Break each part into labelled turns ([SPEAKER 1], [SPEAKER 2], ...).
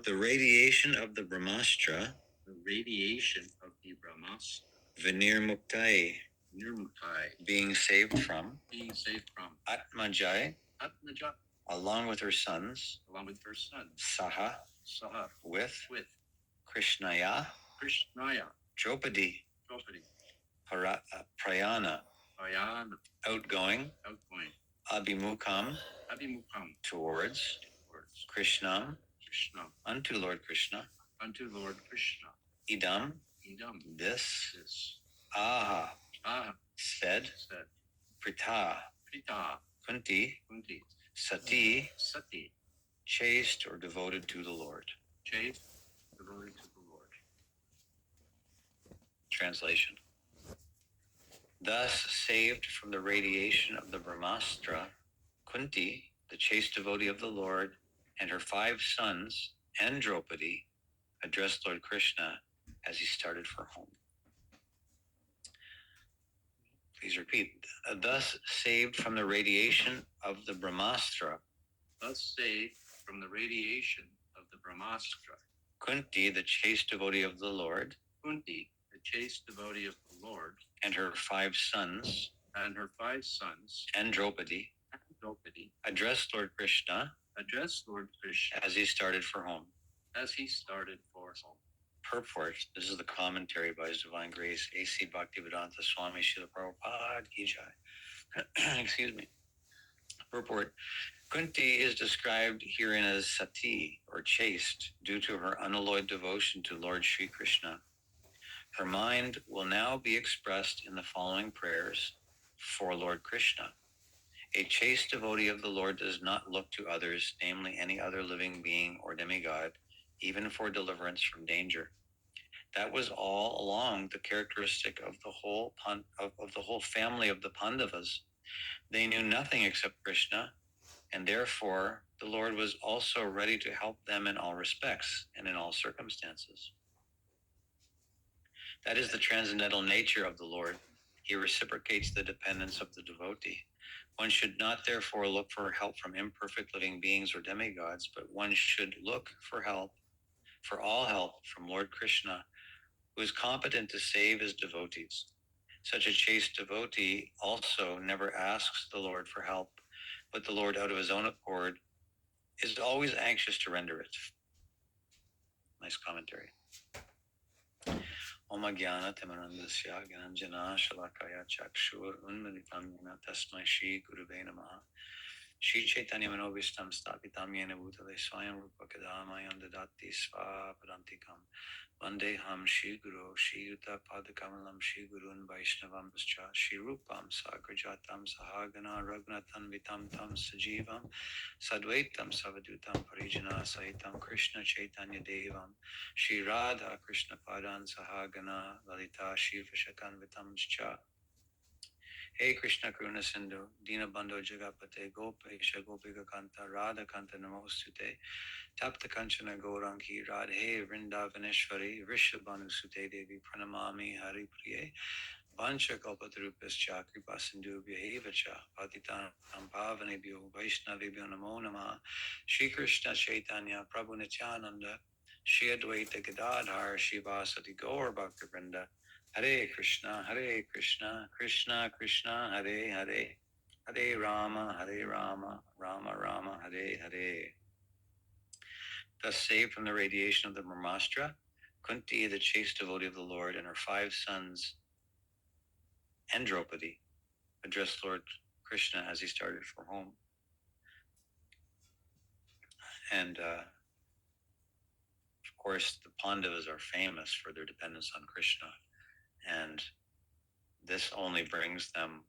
[SPEAKER 1] the radiation of the Brahmastra, Vinir Muktai, being saved from, Atmajai, along with her sons, Saha, with, Krishnaya, Draupadi, Prayana, outgoing, Abhimukam, towards, Krishnam, unto Lord Krishna, Idam, this, Aha, said, Prita, Kunti, Sati, chaste or devoted to the Lord. Translation. Thus saved from the radiation of the Brahmastra, Kunti, the chaste devotee of the Lord, and her 5 sons, and Draupadi, addressed Lord Krishna as he started for home. Please repeat. Thus saved from the radiation of the Brahmastra, Kunti, the chaste devotee of the Lord, and her 5 sons, and Draupadi, addressed Lord Krishna as he started for home. Purport. This is the commentary by His Divine Grace, A.C. Bhaktivedanta Swami Srila Prabhupada Ki Jai. Excuse me. Purport. Kunti is described herein as sati, or chaste, due to her unalloyed devotion to Lord Sri Krishna. Her mind will now be expressed in the following prayers for Lord Krishna. A chaste devotee of the Lord does not look to others, namely any other living being or demigod, even for deliverance from danger. That was all along the characteristic of the whole family of the Pandavas. They knew nothing except Krishna, and therefore the Lord was also ready to help them in all respects and in all circumstances. That is the transcendental nature of the Lord. He reciprocates the dependence of the devotee. One should not therefore look for help from imperfect living beings or demigods, but one should look for all help from Lord Krishna, who is competent to save his devotees. Such a chaste devotee also never asks the Lord for help, but the Lord, out of his own accord, is always anxious to render it. Nice commentary. Om Jnana Timarandasya Gyananjana Shalakaya Chakshur Unmilitam Yena Tasmai Shri Gurave Namaha. Shri Chaitanya Manobishtam Stapitam Yena Bhutale Swayam Rupa Kadamayam Dadati Svapadantikam Vandeham Shri Guru Shri Yuta Padakamalam Shri Gurun Vaishnavam Scha Shri Rupam Sagrajatam Sahagana Raghunathan Vitam Tam Sajivam Sadvaitam Savadutam Parijana Sahitam Krishna Chaitanya Devam Shri Radha Krishna Padan Sahagana Lalita Shri Vishakam Vitam Scha. Hey Krishna Karuna Sindhu, Dina Bandho Jagapate, Gopesha Gopika Kanta, Radha Kanta Namostute, Tapta Kanchana Gaurangi, Radhe Vrindavaneshwari, Rishabhanu Sute Devi, Pranamami Hari Priye, Vancha Kalpatarupascha, Kripa Sindhu Bhyahevacha, Patitanam Pavanebhyo, Vaishnavebhyo Namo Namah, Shri Krishna Chaitanya, Prabhu Nityananda, Shri Advaita Gadadhar, Shivasati Gaur Bhakta Vrinda, Hare Krishna, Krishna Krishna, Hare Hare, Hare Rama, Rama Rama, Hare Hare. Thus saved from the radiation of the Brahmastra, Kunti, the chaste devotee of the Lord, and her 5 sons, and Draupadi, addressed Lord Krishna as he started for home. And of course, the Pandavas are famous for their dependence on Krishna. And this only brings them,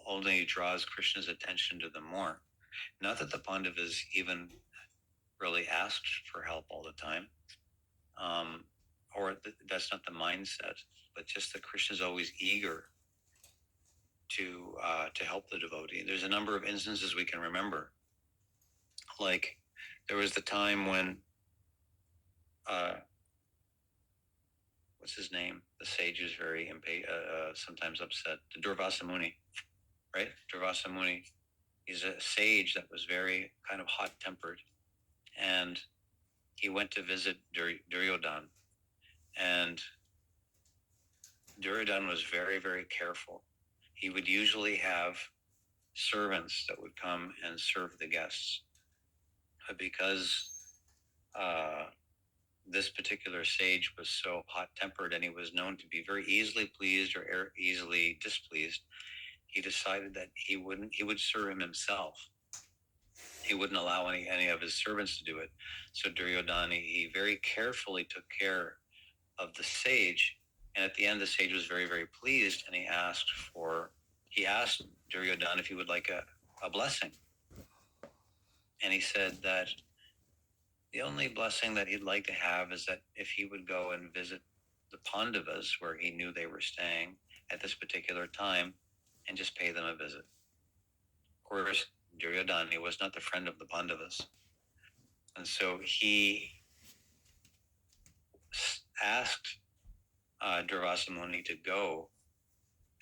[SPEAKER 1] only draws Krishna's attention to them more. Not that the Pandavas even really asked for help all the time, that's not the mindset, but just that Krishna is always eager to help the devotee. There's a number of instances we can remember. Like there was the time when what's his name? The sage is very sometimes upset. Durvasa Muni, right? Durvasa Muni. He's a sage that was very kind of hot-tempered, and he went to visit Duryodhana. And Duryodhana was very, very careful. He would usually have servants that would come and serve the guests. But because this particular sage was so hot-tempered and he was known to be very easily pleased or easily displeased, he decided that he would serve him himself. He wouldn't allow any of his servants to do it. So Duryodhana, he very carefully took care of the sage. And at the end, the sage was very, very pleased, and he asked Duryodhana if he would like a blessing. And he said that the only blessing that he'd like to have is that if he would go and visit the Pandavas, where he knew they were staying at this particular time, and just pay them a visit. Of course, Duryodhana was not the friend of the Pandavas. And so he asked Durvasa Muni to go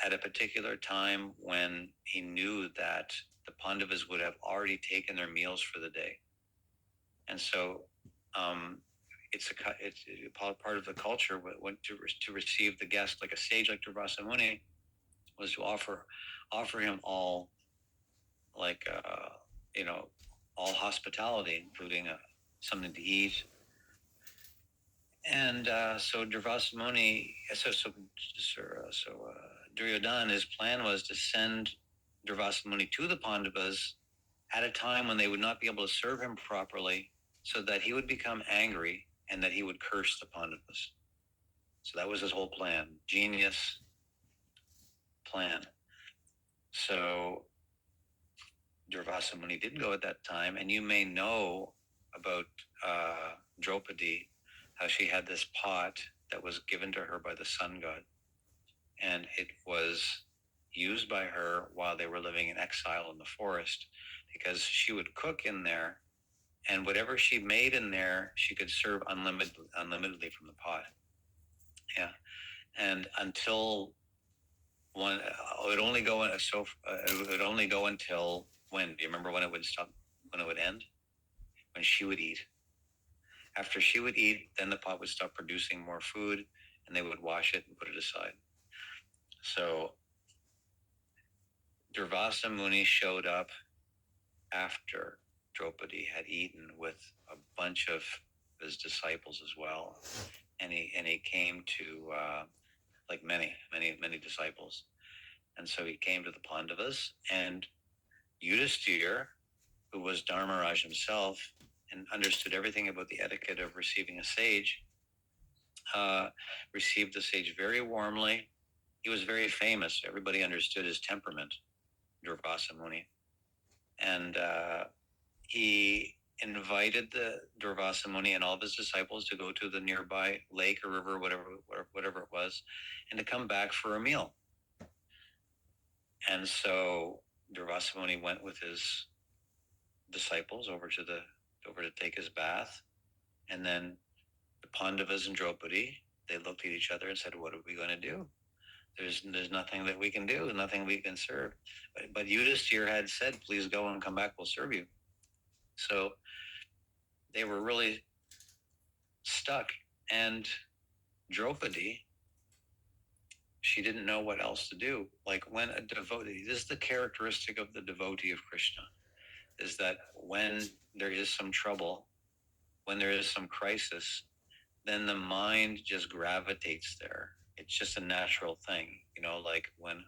[SPEAKER 1] at a particular time when he knew that the Pandavas would have already taken their meals for the day. And so it's part of the culture to receive the guest, like a sage like Durvasa Muni, was to offer him all, like all hospitality, including something to eat. And so Durvasa Muni, Duryodhana, his plan was to send Durvasa Muni to the Pandavas at a time when they would not be able to serve him properly, so that he would become angry and that he would curse the Pandavas. So that was his whole plan. Genius plan. So Durvasa Muni did go at that time, and you may know about Draupadi, how she had this pot that was given to her by the sun god, and it was used by her while they were living in exile in the forest, because she would cook in there, and whatever she made in there, she could serve unlimitedly from the pot. Yeah, and until one, it would only go it would only go until when? Do you remember when it would stop? When it would end? When she would eat. After she would eat, then the pot would stop producing more food, and they would wash it and put it aside. So Durvasa Muni showed up after Draupadi had eaten with a bunch of his disciples as well, and he came to like many disciples, and so he came to the Pandavas, and Yudhisthira, who was Dharmaraj himself and understood everything about the etiquette of receiving a sage, received the sage very warmly. He was very famous. Everybody understood his temperament, Durvasa Muni. And he invited the Durvasa Muni and all of his disciples to go to the nearby lake or river, whatever it was, and to come back for a meal. And so Durvasa Muni went with his disciples over to take his bath, and then the Pandavas and Draupadi, they looked at each other and said, "What are we going to do? There's nothing that we can do, nothing we can serve." But Yudhisthira had said, "Please go and come back, we'll serve you." So they were really stuck. And Draupadi, she didn't know what else to do. Like, when a devotee, this is the characteristic of the devotee of Krishna, is that when there is some trouble, when there is some crisis, then the mind just gravitates there. It's just a natural thing. Like when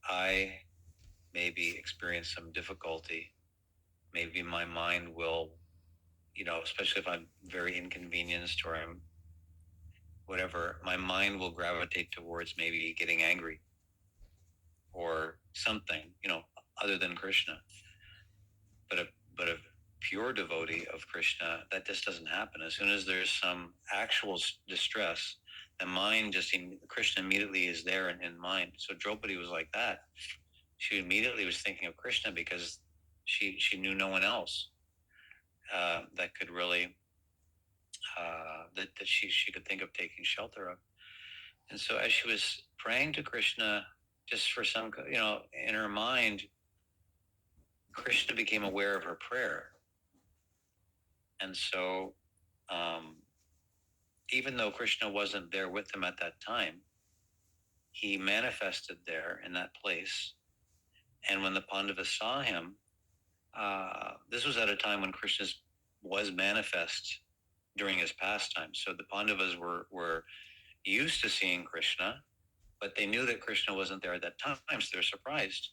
[SPEAKER 1] I maybe experience some difficulty, maybe my mind will, especially if I'm very inconvenienced or I'm whatever, my mind will gravitate towards maybe getting angry or something, other than Krishna. But a pure devotee of Krishna, that just doesn't happen. As soon as there's some actual distress, the mind Krishna immediately is there in mind. So Draupadi was like that. She immediately was thinking of Krishna because she knew no one else that could really that she could think of taking shelter of. And so as she was praying to Krishna, just for some, in her mind, Krishna became aware of her prayer. And so, even though Krishna wasn't there with them at that time, he manifested there in that place. And when the Pandavas saw him, this was at a time when Krishna was manifest during his pastime. So the Pandavas were used to seeing Krishna, but they knew that Krishna wasn't there at that time, so they're surprised.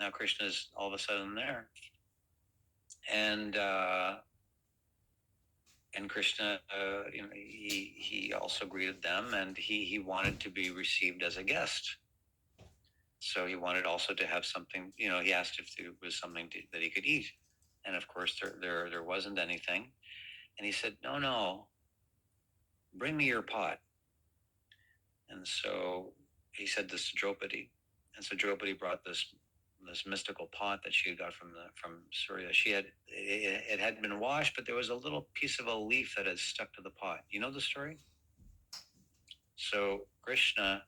[SPEAKER 1] Now Krishna's all of a sudden there, and Krishna, he also greeted them, and he wanted to be received as a guest. So he wanted also to have something. He asked if there was something that he could eat, and of course there wasn't anything. And he said, "No, bring me your pot." And so he said this to Draupadi, and so Draupadi brought this mystical pot that she had got from Surya. It had been washed, but there was a little piece of a leaf that had stuck to the pot. You know the story? So Krishna,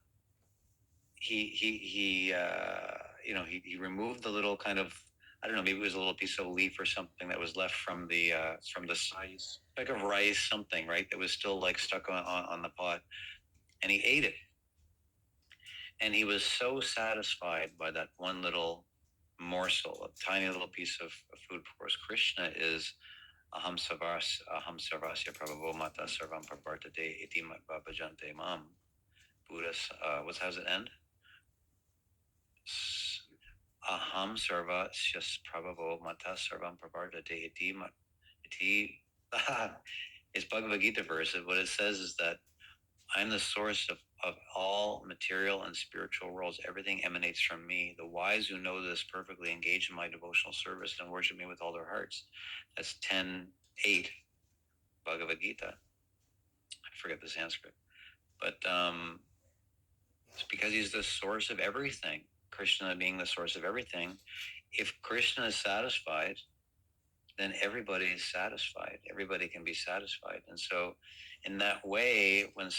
[SPEAKER 1] he removed the little kind of, I don't know, maybe it was a little piece of leaf or something that was left from the rice, like of rice, something, right? That was still like stuck on the pot, and he ate it. And he was so satisfied by that one little morsel, a tiny little piece of food. Of course, Krishna is aham sarvasya prabhavo mata sarvam pravartate iti bhajante mam. Buddhist, how's it end? Aham sarvasya prabhavo mata sarvam pravartate iti. It's Bhagavad Gita verse. What it says is that I'm the source of all material and spiritual worlds. Everything emanates from me. The wise who know this perfectly engage in my devotional service and worship me with all their hearts. That's 10:8 Bhagavad Gita. I forget the Sanskrit. But it's because he's the source of everything. Krishna being the source of everything. If Krishna is satisfied, then everybody is satisfied. Everybody can be satisfied. And so in that way, when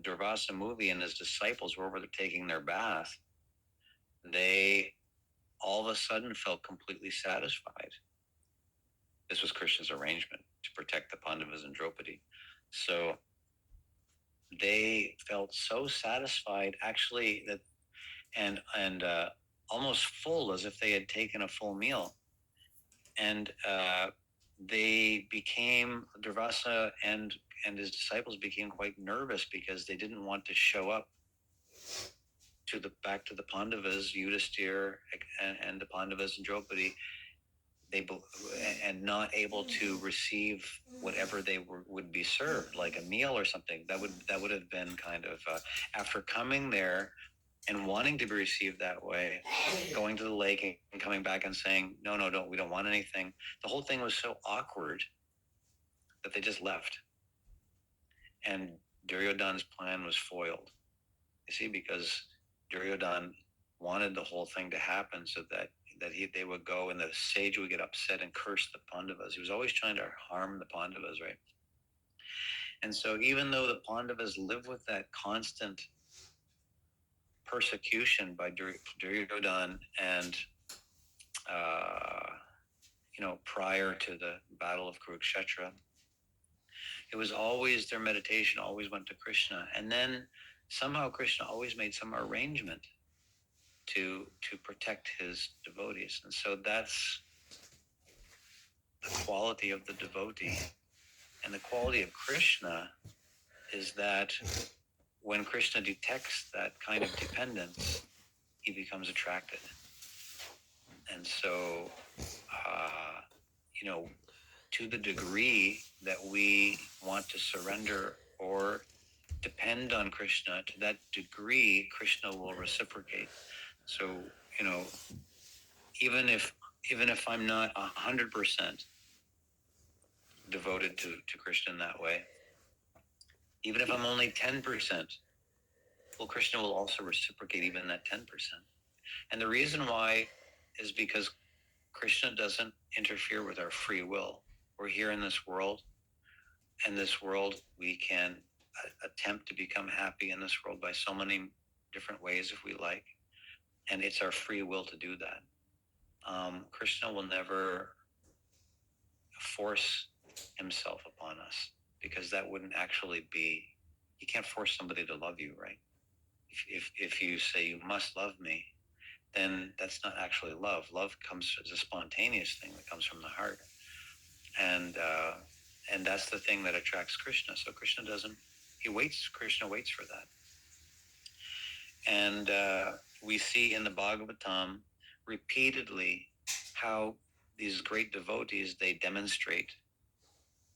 [SPEAKER 1] Durvasa Muni and his disciples were taking their bath, they all of a sudden felt completely satisfied. This was Krishna's arrangement to protect the Pandavas and Draupadi. So they felt so satisfied, actually, that and almost full, as if they had taken a full meal. And they became, Durvasa and his disciples became quite nervous because they didn't want to show up back to the Pandavas, Yudhisthira and the Pandavas and Draupadi, and not able to receive whatever they would be served, like a meal or something. That would have been kind of after coming there and wanting to be received that way, going to the lake and coming back and saying, no, we don't want anything. The whole thing was so awkward that they just left. And Duryodhana's plan was foiled. You see, because Duryodhana wanted the whole thing to happen so that they would go and the sage would get upset and curse the Pandavas. He was always trying to harm the Pandavas, right? And so even though the Pandavas lived with that constant persecution by Duryodhana and prior to the Battle of Kurukshetra, it was always their meditation always went to Krishna. And then somehow Krishna always made some arrangement to protect his devotees. And so that's the quality of the devotee. And the quality of Krishna is that when Krishna detects that kind of dependence, he becomes attracted. And so, to the degree that we want to surrender or depend on Krishna, to that degree, Krishna will reciprocate. So, even if I'm not 100% devoted to Krishna in that way, even if I'm only 10%, well, Krishna will also reciprocate even that 10%. And the reason why is because Krishna doesn't interfere with our free will. We're here in this world. In this world, we can attempt to become happy in this world by so many different ways if we like. And it's our free will to do that. Krishna will never force himself upon us, because that wouldn't actually be, you can't force somebody to love you, right? If you say you must love me, then that's not actually love. Love comes as a spontaneous thing that comes from the heart. And that's the thing that attracts Krishna. So Krishna waits for that. And we see in the Bhagavatam repeatedly how these great devotees, they demonstrate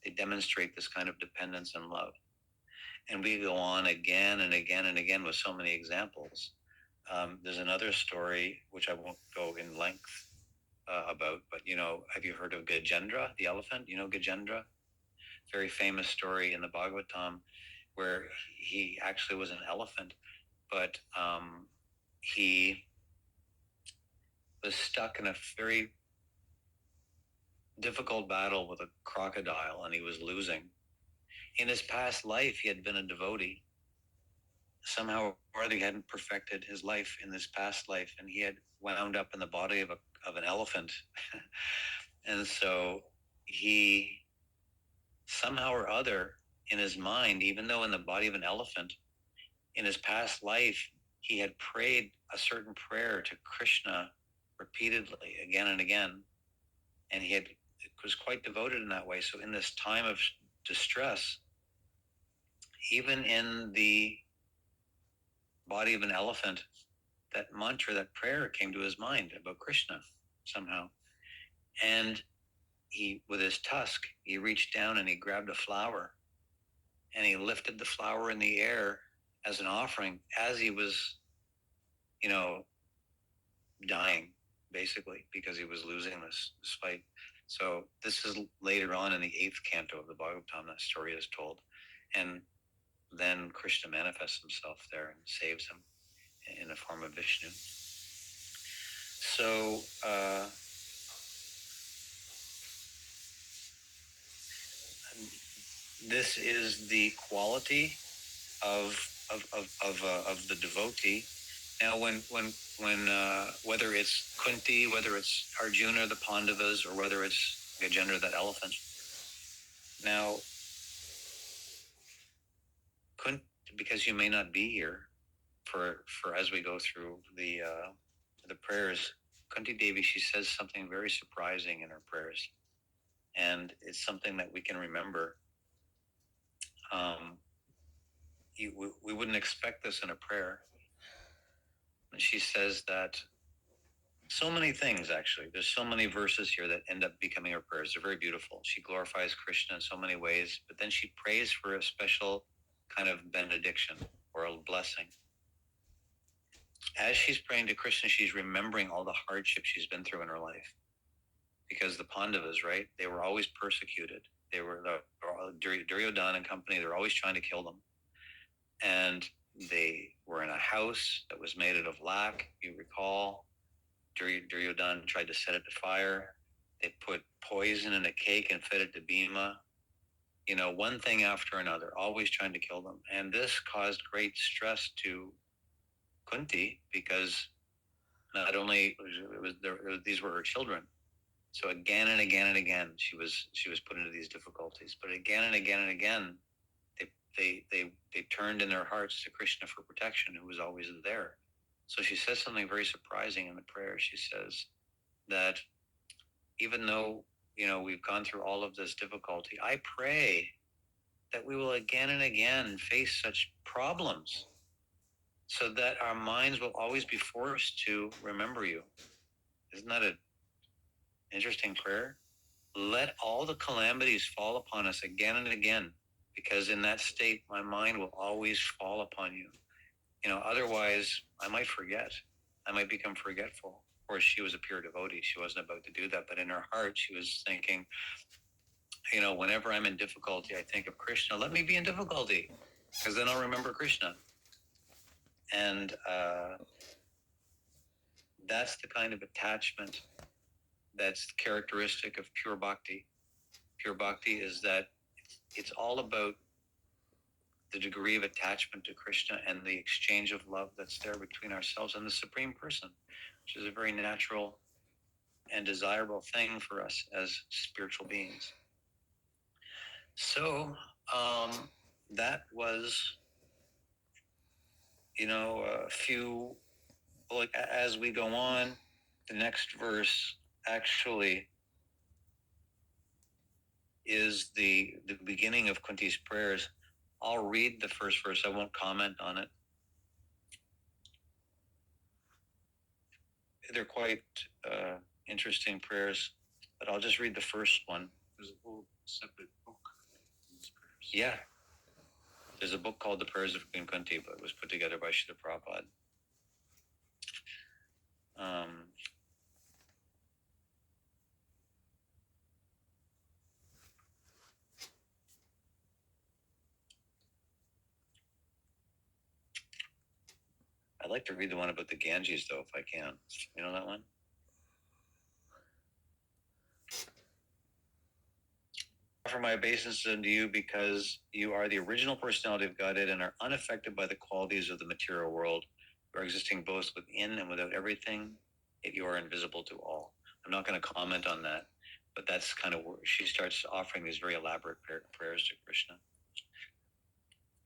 [SPEAKER 1] this kind of dependence and love. And we go on again and again and again with so many examples. There's another story, which I won't go in length about, but have you heard of Gajendra, the elephant? Gajendra? Very famous story in the Bhagavatam, where he actually was an elephant, but he was stuck in a very difficult battle with a crocodile, and he was losing. In his past life, he had been a devotee. Somehow or other, he hadn't perfected his life in this past life, and he had wound up in the body of an elephant. And so he, somehow or other, in his mind, even though in the body of an elephant, in his past life, he had prayed a certain prayer to Krishna repeatedly, again and again, and he was quite devoted in that way. So in this time of distress, even in the body of an elephant, that mantra, that prayer came to his mind about Krishna somehow. And he, with his tusk, he reached down and he grabbed a flower, and he lifted the flower in the air as an offering as he was, dying, basically, because he was losing this fight. So this is later on in the 8th canto of the Bhagavatam, that story is told. And then Krishna manifests himself there and saves him in the form of Vishnu. So this is the quality of the devotee. Now, when whether it's Kunti, whether it's Arjuna, the Pandavas, or whether it's Gajendra, that elephant. Now, Kunti, because you may not be here for as we go through the prayers, Kunti Devi, she says something very surprising in her prayers, and it's something that we can remember. We wouldn't expect this in a prayer. And she says that so many things, actually. There's so many verses here that end up becoming her prayers. They're very beautiful. She glorifies Krishna in so many ways, but then she prays for a special kind of benediction or a blessing. As she's praying to Krishna, she's remembering all the hardships she's been through in her life. Because the Pandavas, right, they were always persecuted. They were Duryodhana and company, they were always trying to kill them. And they were in a house that was made out of lac, you recall. Duryodhana tried to set it to fire. They put poison in a cake and fed it to Bhima. One thing after another, always trying to kill them. And this caused great stress to Kunti, because not only these were her children. So again and again and again, she was put into these difficulties. But again and again and again, they turned in their hearts to Krishna for protection, who was always there. So she says something very surprising in the prayer. She says that even though, we've gone through all of this difficulty, I pray that we will again and again face such problems so that our minds will always be forced to remember you. Isn't that an interesting prayer? Let all the calamities fall upon us again and again, because in that state, my mind will always fall upon you. Otherwise, I might forget. I might become forgetful. Of course, she was a pure devotee. She wasn't about to do that. But in her heart, she was thinking, whenever I'm in difficulty, I think of Krishna. Let me be in difficulty, because then I'll remember Krishna. And that's the kind of attachment that's characteristic of pure bhakti. Pure bhakti is that it's all about the degree of attachment to Krishna and the exchange of love that's there between ourselves and the Supreme Person, which is a very natural and desirable thing for us as spiritual beings. So that was, a few, like, as we go on, the next verse actually is the beginning of Kunti's prayers. I'll read the first verse. I won't comment on it. They're quite interesting prayers, but I'll just read the first one. There's a whole separate book. Yeah. There's a book called The Prayers of Queen Kunti, but it was put together by Srila Prabhupada. I'd like to read the one about the Ganges, though, if I can. You know that one? I offer my obeisances unto you because you are the original personality of Godhead and are unaffected by the qualities of the material world. You are existing both within and without everything, yet you are invisible to all. I'm not going to comment on that, but that's kind of where she starts offering these very elaborate prayers to Krishna.